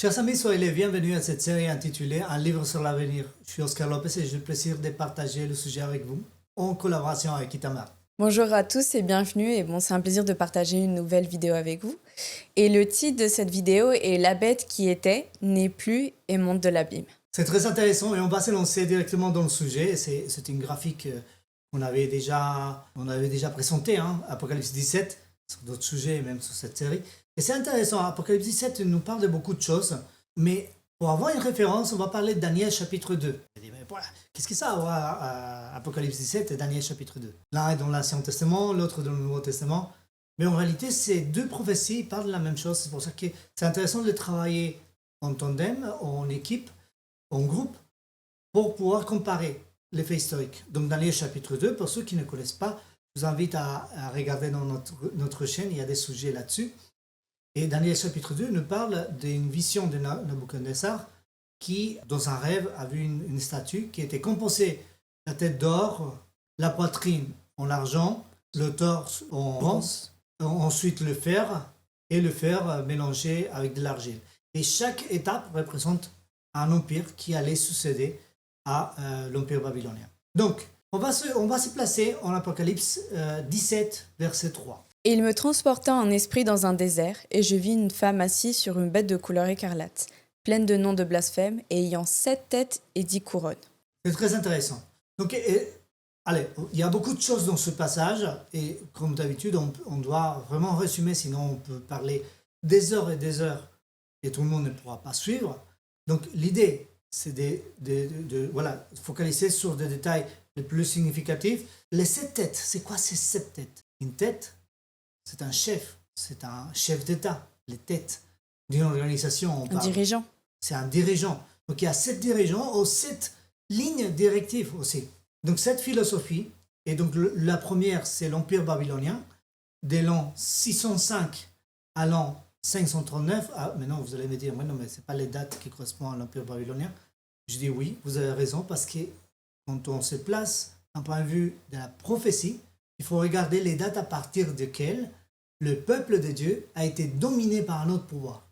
Chers amis, soyez les bienvenus à cette série intitulée Un livre sur l'avenir. Je suis Oscar Lopez et j'ai le plaisir de partager le sujet avec vous en collaboration avec Itamar. Bonjour à tous et bienvenue. C'est un plaisir de partager une nouvelle vidéo avec vous. Et le titre de cette vidéo est La bête qui était, n'est plus et monte de l'abîme. C'est très intéressant et on va se lancer directement dans le sujet. C'est une graphique qu'on avait déjà présenté, Apocalypse 17, sur d'autres sujets et même sur cette série. Et c'est intéressant, Apocalypse 17 nous parle de beaucoup de choses, mais pour avoir une référence, on va parler de Daniel chapitre 2. Qu'est-ce que ça a à voir à Apocalypse 17 et Daniel chapitre 2? L'un est dans l'Ancien Testament, l'autre dans le Nouveau Testament. Mais en réalité, ces deux prophéties parlent de la même chose. C'est pour ça que c'est intéressant de travailler en tandem, en équipe, en groupe, pour pouvoir comparer les faits historiques. Donc Daniel chapitre 2, pour ceux qui ne connaissent pas, je vous invite à regarder dans notre chaîne, il y a des sujets là-dessus. Et Daniel chapitre 2 nous parle d'une vision de Nabuchodonosor qui, dans un rêve, a vu une statue qui était composée la tête d'or, la poitrine en argent, le torse en bronze, ensuite le fer, et le fer mélangé avec de l'argile. Et chaque étape représente un empire qui allait succéder à l'empire babylonien. Donc, on va se placer en Apocalypse 17, verset 3. Et il me transporta en esprit dans un désert, et je vis une femme assise sur une bête de couleur écarlate, pleine de noms de blasphème, et ayant 7 têtes et 10 couronnes. C'est très intéressant. Donc, allez, il y a beaucoup de choses dans ce passage, et comme d'habitude, on doit vraiment résumer, sinon on peut parler des heures, et tout le monde ne pourra pas suivre. Donc, l'idée, c'est de focaliser sur des détails les plus significatifs. Les 7 têtes, c'est quoi ces 7 têtes? Une tête, c'est un chef d'État, les têtes d'une organisation. Un dirigeant. C'est un dirigeant. Donc il y a 7 dirigeants aux 7 lignes directives aussi. Donc cette philosophie, et donc la première, c'est l'Empire babylonien, de l'an 605 à l'an 539. Ah, maintenant vous allez me dire, non, mais ce n'est pas les dates qui correspondent à l'Empire babylonien. Je dis oui, vous avez raison, parce que quand on se place d'un point de vue de la prophétie, il faut regarder les dates à partir desquelles le peuple de Dieu a été dominé par un autre pouvoir.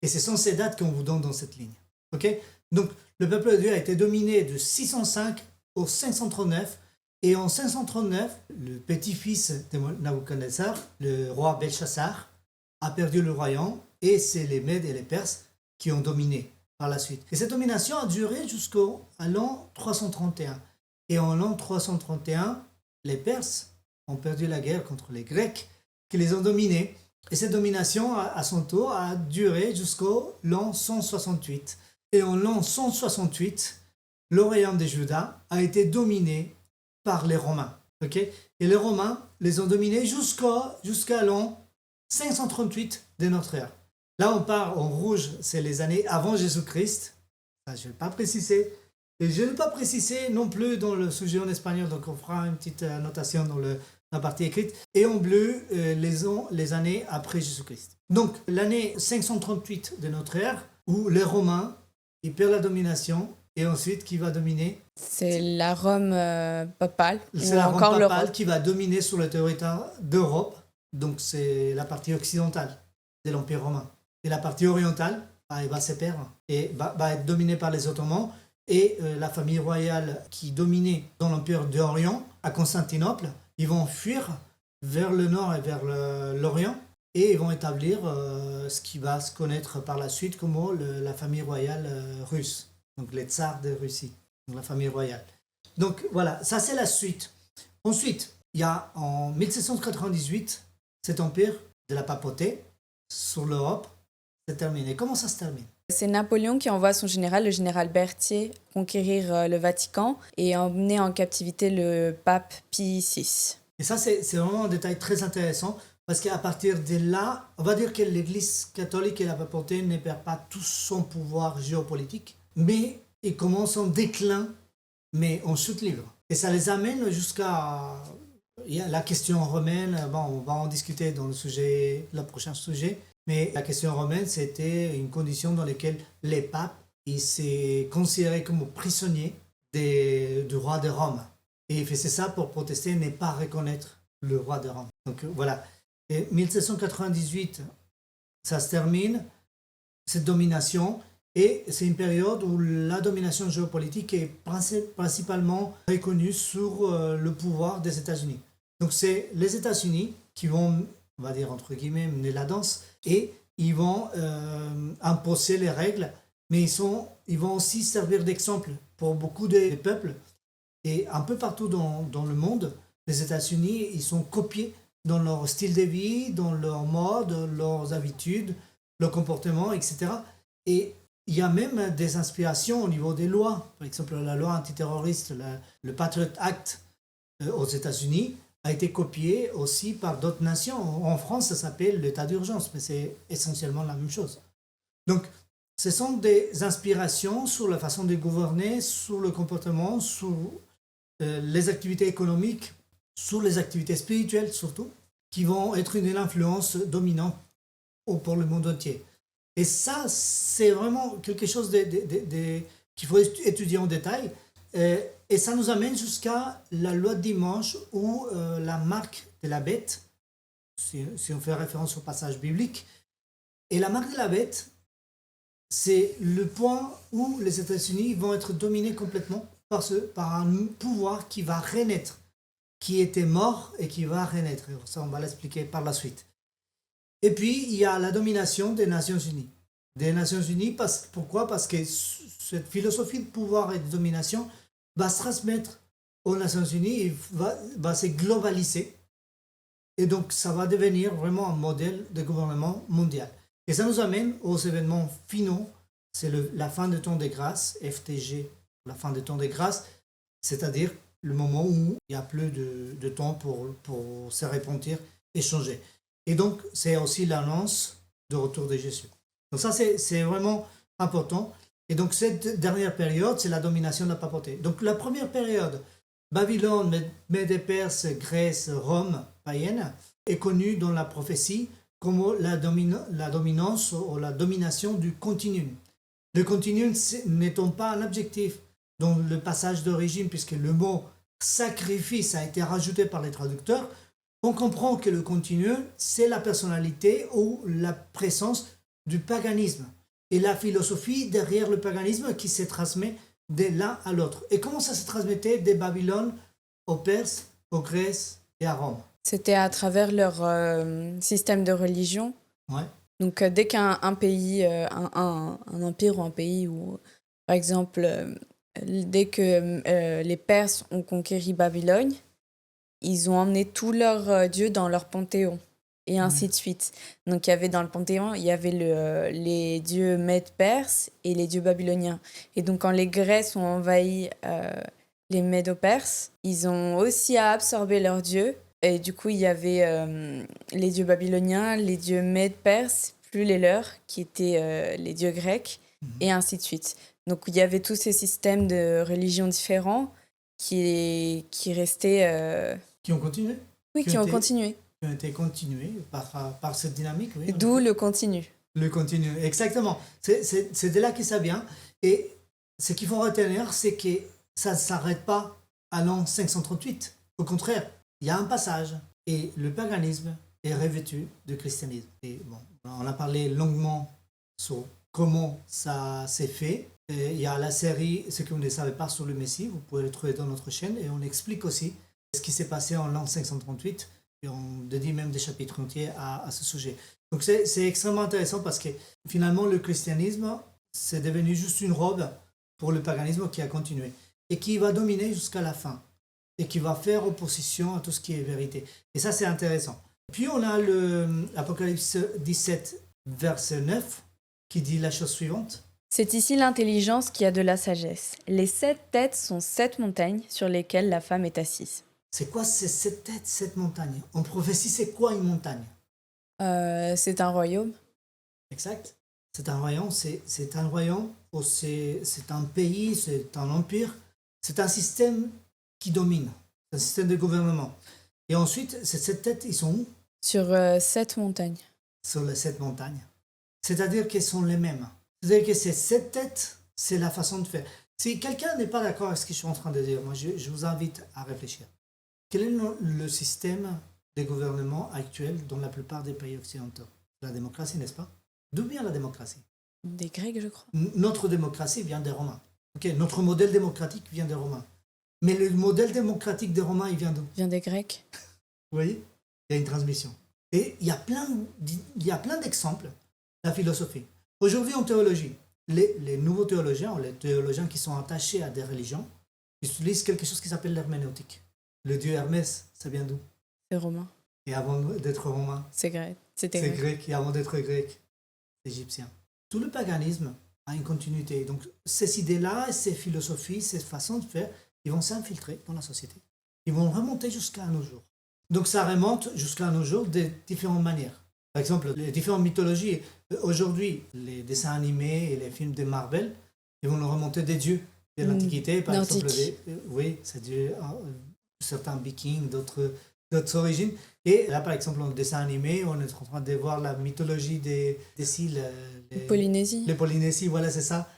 Et ce sont ces dates qu'on vous donne dans cette ligne. Okay? Donc, le peuple de Dieu a été dominé de 605 au 539. Et en 539, le petit-fils de Nabuchodonosor, le roi Belchassar, a perdu le royaume. Et c'est les Mèdes et les Perses qui ont dominé par la suite. Et cette domination a duré jusqu'à l'an 331. Et en l'an 331, les Perses ont perdu la guerre contre les Grecs qui les ont dominés. Et cette domination, à son tour, a duré jusqu'au l'an 168. Et en l'an 168, le royaume de Juda a été dominé par les Romains. Okay? Et les Romains les ont dominés jusqu'à l'an 538 de notre ère. Là, on part en rouge, c'est les années avant Jésus-Christ. Ça, je ne vais pas préciser. Et je ne vais pas préciser non plus dans le sujet en espagnol, donc on fera une petite annotation dans la partie écrite. Et en bleu, les années après Jésus-Christ. Donc, l'année 538 de notre ère, où les Romains, ils perdent la domination, et ensuite, qui va dominer? C'est la Rome papale. C'est la Rome papale qui va dominer sur le territoire d'Europe. Donc, c'est la partie occidentale de l'Empire romain. Et la partie orientale, elle va se perdre et va être dominée par les Ottomans. Et la famille royale qui dominait dans l'Empire d'Orient, à Constantinople, ils vont fuir vers le nord et vers l'Orient et ils vont établir ce qui va se connaître par la suite comme la famille royale russe, donc les tsars de Russie, donc la famille royale. Donc voilà, ça c'est la suite. Ensuite, il y a en 1798 cet empire de la papauté sur l'Europe, c'est terminé. Comment ça se termine? C'est Napoléon qui envoie son général, le général Berthier, conquérir le Vatican et emmener en captivité le pape Pie VI. Et ça, c'est vraiment un détail très intéressant parce qu'à partir de là, on va dire que l'Église catholique et la papauté ne perdent pas tout son pouvoir géopolitique, mais ils commencent en déclin, mais en chute libre. Et ça les amène jusqu'à la question romaine. Bon, on va en discuter dans le prochain sujet. Mais la question romaine, c'était une condition dans laquelle les papes s'est considérés comme prisonniers du roi de Rome. Et il faisait ça pour protester et ne pas reconnaître le roi de Rome. Donc voilà. Et 1798, ça se termine. cette domination. Et c'est une période où la domination géopolitique est principalement reconnue sur le pouvoir des États-Unis. Donc c'est les États-Unis qui vont, on va dire entre guillemets, mener la danse et ils vont imposer les règles, mais ils vont aussi servir d'exemple pour beaucoup de peuples. Et un peu partout dans le monde, les États-Unis, ils sont copiés dans leur style de vie, dans leur mode, leurs habitudes, leur comportement, etc. Et il y a même des inspirations au niveau des lois. Par exemple, la loi antiterroriste, le Patriot Act aux États-Unis, a été copié aussi par d'autres nations. En France, ça s'appelle l'état d'urgence, mais c'est essentiellement la même chose. Donc, ce sont des inspirations sur la façon de gouverner, sur le comportement, sur les activités économiques, sur les activités spirituelles surtout, qui vont être une influence dominante pour le monde entier. Et ça, c'est vraiment quelque chose qu'il faut étudier en détail. Et ça nous amène jusqu'à la loi de dimanche ou la marque de la bête, si on fait référence au passage biblique. Et la marque de la bête, c'est le point où les États-Unis vont être dominés complètement par un pouvoir qui va renaître, qui était mort et qui va renaître. Ça, on va l'expliquer par la suite. Et puis, il y a la domination des Nations Unies. Des Nations Unies, pourquoi? Parce que cette philosophie de pouvoir et de domination va se transmettre aux Nations Unies et va se globaliser. Et donc, ça va devenir vraiment un modèle de gouvernement mondial. Et ça nous amène aux événements finaux. C'est la fin du temps des grâces, FTG, la fin du temps des grâces, c'est-à-dire le moment où il n'y a plus de temps pour se repentir et changer. Et donc, c'est aussi l'annonce du retour de Jésus. Donc ça, c'est vraiment important. Et donc, cette dernière période, c'est la domination de la papauté. Donc, la première période, Babylone, Médée, Perse, Grèce, Rome, païenne, est connue dans la prophétie comme la dominance ou la domination du continuum. Le continuum n'étant pas un objectif dans le passage d'origine, puisque le mot sacrifice a été rajouté par les traducteurs, on comprend que le continuum, c'est la personnalité ou la présence du paganisme et la philosophie derrière le paganisme qui se transmet de l'un à l'autre. Et comment ça se transmettait de Babylone aux Perses, aux Grèces et à Rome? C'était à travers leur système de religion. Ouais. Donc, dès qu'un pays, un empire ou un pays, ou par exemple, dès que les Perses ont conquéri Babylone, ils ont emmené tous leurs dieux dans leur panthéon, et ainsi de suite. Donc, il y avait dans le panthéon, il y avait les dieux Mèdes perses et les dieux babyloniens. Et donc, quand les Grèces ont envahi les Médo-Perses, ils ont aussi absorbé leurs dieux. Et du coup, il y avait les dieux babyloniens, les dieux Mèdes perses, plus les leurs, qui étaient les dieux grecs, et ainsi de suite. Donc, il y avait tous ces systèmes de religions différents qui restaient... Qui ont continué. Oui, qui ont continué. Qui ont été continués par cette dynamique. Oui, d'où le continu. Le continu, exactement. C'est de là que ça vient. Et ce qu'il faut retenir, c'est que ça ne s'arrête pas à l'an 538. Au contraire, il y a un passage et le paganisme est revêtu de christianisme. Et bon, on a parlé longuement sur comment ça s'est fait. Et il y a la série Ce que vous ne savez pas sur le Messie, vous pouvez le trouver dans notre chaîne, et on explique aussi ce qui s'est passé en l'an 538, et on dédie même des chapitres entiers à ce sujet. Donc c'est extrêmement intéressant parce que finalement le christianisme, c'est devenu juste une robe pour le paganisme qui a continué et qui va dominer jusqu'à la fin et qui va faire opposition à tout ce qui est vérité. Et ça, c'est intéressant. Puis on a l'Apocalypse 17, verset 9, qui dit la chose suivante. C'est ici l'intelligence qui a de la sagesse. Les 7 têtes sont 7 montagnes sur lesquelles la femme est assise. C'est quoi ces 7 têtes, 7 montagnes? En prophétie, c'est quoi une montagne? C'est un royaume. Exact. C'est un royaume, c'est un royaume, c'est un pays, c'est un empire, c'est un système qui domine, c'est un système de gouvernement. Et ensuite, ces 7 têtes, ils sont où? Sur 7 montagnes. Sur les 7 montagnes. C'est-à-dire qu'elles sont les mêmes. C'est-à-dire que ces 7 têtes, c'est la façon de faire. Si quelqu'un n'est pas d'accord avec ce que je suis en train de dire, moi je vous invite à réfléchir. Quel est le système de gouvernement actuel dans la plupart des pays occidentaux? La démocratie, n'est-ce pas? D'où vient la démocratie? Des Grecs, je crois. Notre démocratie vient des Romains. Ok, notre modèle démocratique vient des Romains. Mais le modèle démocratique des Romains, il vient d'où? Vient des Grecs. Vous voyez? Il y a une transmission. Et il y a plein d'exemples de la philosophie. Aujourd'hui, en théologie, les nouveaux théologiens, ou les théologiens qui sont attachés à des religions, ils utilisent quelque chose qui s'appelle l'herméneutique. Le dieu Hermès, ça vient d'où? C'est romain. Et avant d'être romain, C'est grec. C'était c'est grec. grec. Et avant d'être grec, c'est égyptien. Tout le paganisme a une continuité. Donc, ces idées-là, ces philosophies, ces façons de faire, ils vont s'infiltrer dans la société. Ils vont remonter jusqu'à nos jours. Donc, ça remonte jusqu'à nos jours de différentes manières. Par exemple, les différentes mythologies. Aujourd'hui, les dessins animés et les films de Marvel, ils vont nous remonter des dieux de l'Antiquité. Par exemple, oui, c'est dieux, certains vikings, d'autres origines. Et là, par exemple, dans le dessin animé, on est en train de voir la mythologie des îles. Polynésie. Les Polynésies, voilà, c'est ça.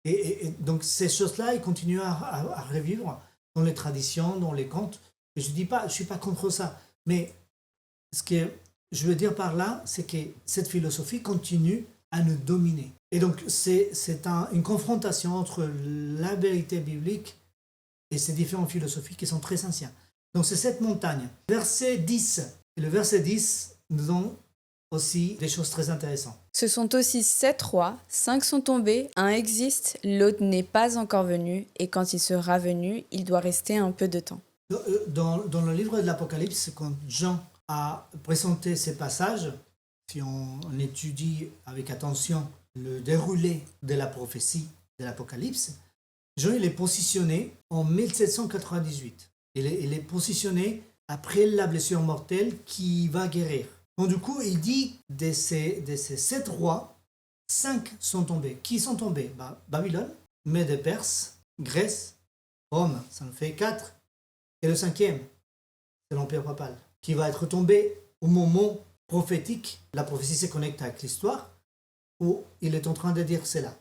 Et donc, ces choses-là, ils continuent à revivre dans les traditions, dans les contes. Et je ne suis pas contre ça. Mais ce que je veux dire par là, c'est que cette philosophie continue à nous dominer. Et donc, c'est une confrontation entre la vérité biblique et ces différentes philosophies qui sont très anciennes. Donc, c'est cette montagne. Verset 10. Et le verset 10 nous donne aussi des choses très intéressantes. Ce sont aussi 7 rois, 5 sont tombés, un existe, l'autre n'est pas encore venu, et quand il sera venu, il doit rester un peu de temps. Dans le livre de l'Apocalypse, quand Jean a présenté ces passages, si on étudie avec attention le déroulé de la prophétie de l'Apocalypse, Jean il est positionné en 1798. Il est positionné après la blessure mortelle qui va guérir. Donc du coup, il dit de ces 7 rois, 5 sont tombés. Qui sont tombés? Babylone, Mède Perse, Grèce, Rome, ça en fait 4. Et le 5e, c'est l'Empire papal, qui va être tombé au moment prophétique. La prophétie se connecte avec l'histoire, où il est en train de dire cela.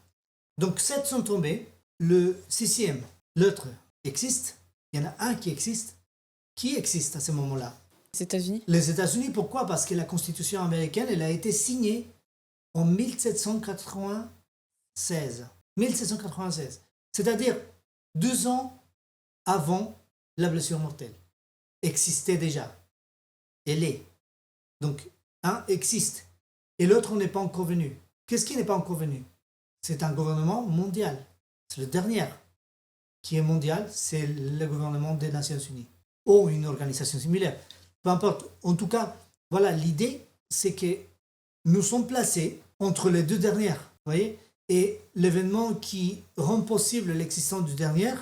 Donc 7 sont tombés. Le 6e, l'autre existe. Il y en a un qui existe. Qui existe à ce moment-là? Les États-Unis. Les États-Unis, pourquoi? Parce que la Constitution américaine, elle a été signée en 1796. 1796. C'est-à-dire 2 ans avant la blessure mortelle. Existait déjà. Elle est. Donc, un existe. Et l'autre n'est pas encore venu. Qu'est-ce qui n'est pas encore venu? C'est un gouvernement mondial. C'est le dernier qui est mondial, c'est le gouvernement des Nations Unies. Ou une organisation similaire. Peu importe. En tout cas, voilà, l'idée, c'est que nous sommes placés entre les 2 dernières. Vous voyez? Et l'événement qui rend possible l'existence du dernier,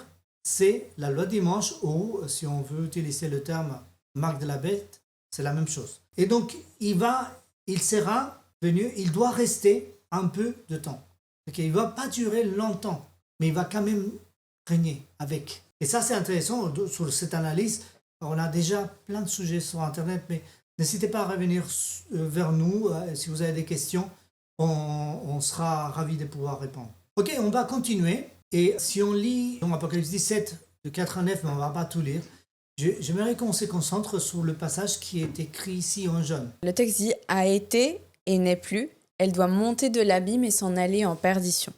c'est la loi dimanche, ou, si on veut utiliser le terme marque de la bête, c'est la même chose. Et donc, il sera venu, il doit rester un peu de temps. Okay, il ne va pas durer longtemps, mais il va quand même régner avec. Et ça, c'est intéressant sur cette analyse. On a déjà plein de sujets sur Internet, mais n'hésitez pas à revenir vers nous. Si vous avez des questions, on sera ravis de pouvoir répondre. Ok, on va continuer. Et si on lit dans Apocalypse 17, de 4 à 9, mais on ne va pas tout lire, j'aimerais qu'on se concentre sur le passage qui est écrit ici en jaune. Le texte dit « a été et n'est plus, elle doit monter de l'abîme et s'en aller en perdition ».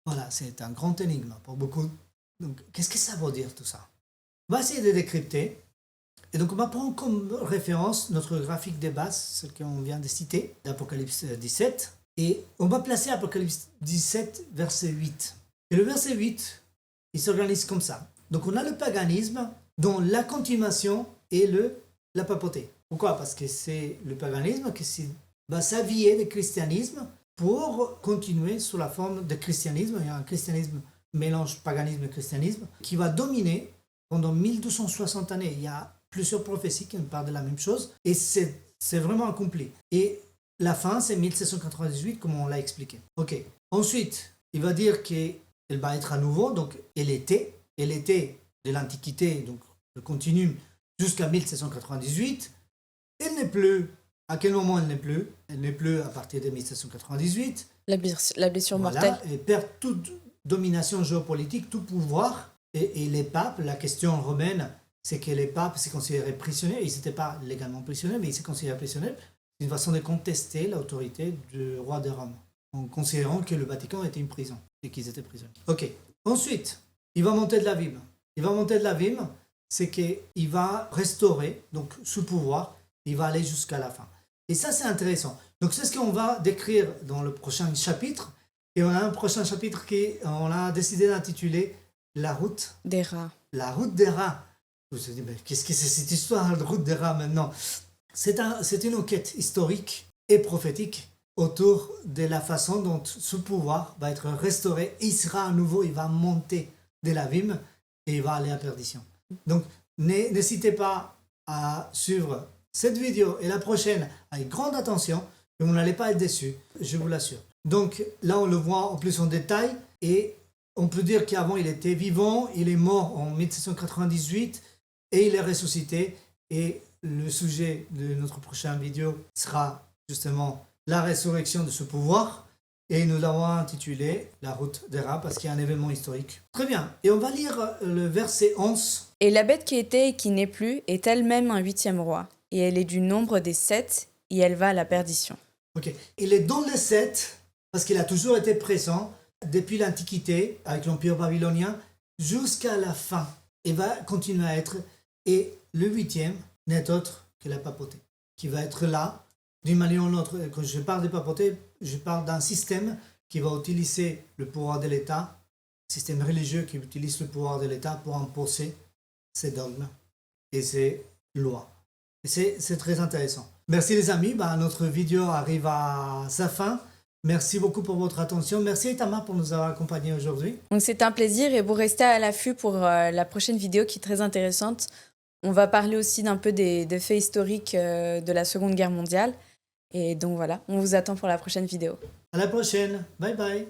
Voilà, c'est un grand énigme pour beaucoup. Donc, qu'est-ce que ça veut dire tout ça? On va essayer de décrypter. Et donc, on va prendre comme référence notre graphique de base, celle qu'on vient de citer, d'Apocalypse 17. Et on va placer Apocalypse 17, verset 8. Et le verset 8, il s'organise comme ça. Donc, on a le paganisme dont la continuation est la papauté. Pourquoi? Parce que c'est le paganisme qui va s'habiller de christianisme pour continuer sous la forme de christianisme. Il y a un christianisme, mélange paganisme et christianisme, qui va dominer pendant 1260 années. Il y a plusieurs prophéties qui nous parlent de la même chose, et c'est vraiment accompli. Et la fin, c'est 1798, comme on l'a expliqué. Ok. Ensuite, il va dire qu'elle va être à nouveau, donc elle était de l'Antiquité, donc le continuum, jusqu'à 1798. Elle n'est plus. À quel moment elle n'est plus? Elle n'est plus à partir de 1798. La blessure Voilà, mortelle. elle perd toute domination géopolitique, tout pouvoir. Et les papes, la question romaine, c'est que les papes s'est considérés prisonniers. Ils n'étaient pas légalement prisonniers, mais ils s'est considérés prisonniers. C'est une façon de contester l'autorité du roi de Rome. en considérant que le Vatican était une prison et qu'ils étaient prisonniers. Ok. Ensuite, il va monter de l'abîme. Il va monter de l'abîme, c'est qu'il va restaurer, donc sous pouvoir, il va aller jusqu'à la fin. Et ça, c'est intéressant. Donc, c'est ce qu'on va décrire dans le prochain chapitre. Et on a un prochain chapitre qu'on a décidé d'intituler La route Des rats. La route des rats. Vous vous dites, mais qu'est-ce que c'est cette histoire de route des rats maintenant? C'est une enquête historique et prophétique autour de la façon dont ce pouvoir va être restauré. Il sera à nouveau, il va monter de l'abîme et il va aller à perdition. Donc, n'hésitez pas à suivre cette vidéo et la prochaine avec grande attention et vous n'allez pas être déçus, je vous l'assure. Donc là, on le voit en plus en détail et on peut dire qu'avant, il était vivant, il est mort en 1798 et il est ressuscité. Et le sujet de notre prochaine vidéo sera justement la résurrection de ce pouvoir. Et nous l'avons intitulé La route des rats parce qu'il y a un événement historique. Très bien. Et on va lire le verset 11. Et la bête qui était et qui n'est plus est elle-même un 8e roi. Et elle est du nombre des 7, et elle va à la perdition. Ok. Il est dans les 7 parce qu'il a toujours été présent depuis l'Antiquité avec l'Empire babylonien jusqu'à la fin. Il va continuer à être. Et le 8e n'est autre que la papauté qui va être là d'une manière ou d'une autre. Quand je parle de papauté, je parle d'un système qui va utiliser le pouvoir de l'État, un système religieux qui utilise le pouvoir de l'État pour imposer ses dogmes et ses lois. Et c'est très intéressant. Merci les amis, notre vidéo arrive à sa fin. Merci beaucoup pour votre attention. Merci Itamar pour nous avoir accompagnés aujourd'hui. Donc c'est un plaisir et vous restez à l'affût pour la prochaine vidéo qui est très intéressante. On va parler aussi d'un peu des faits historiques de la Seconde Guerre mondiale. Et donc voilà, on vous attend pour la prochaine vidéo. À la prochaine. Bye bye.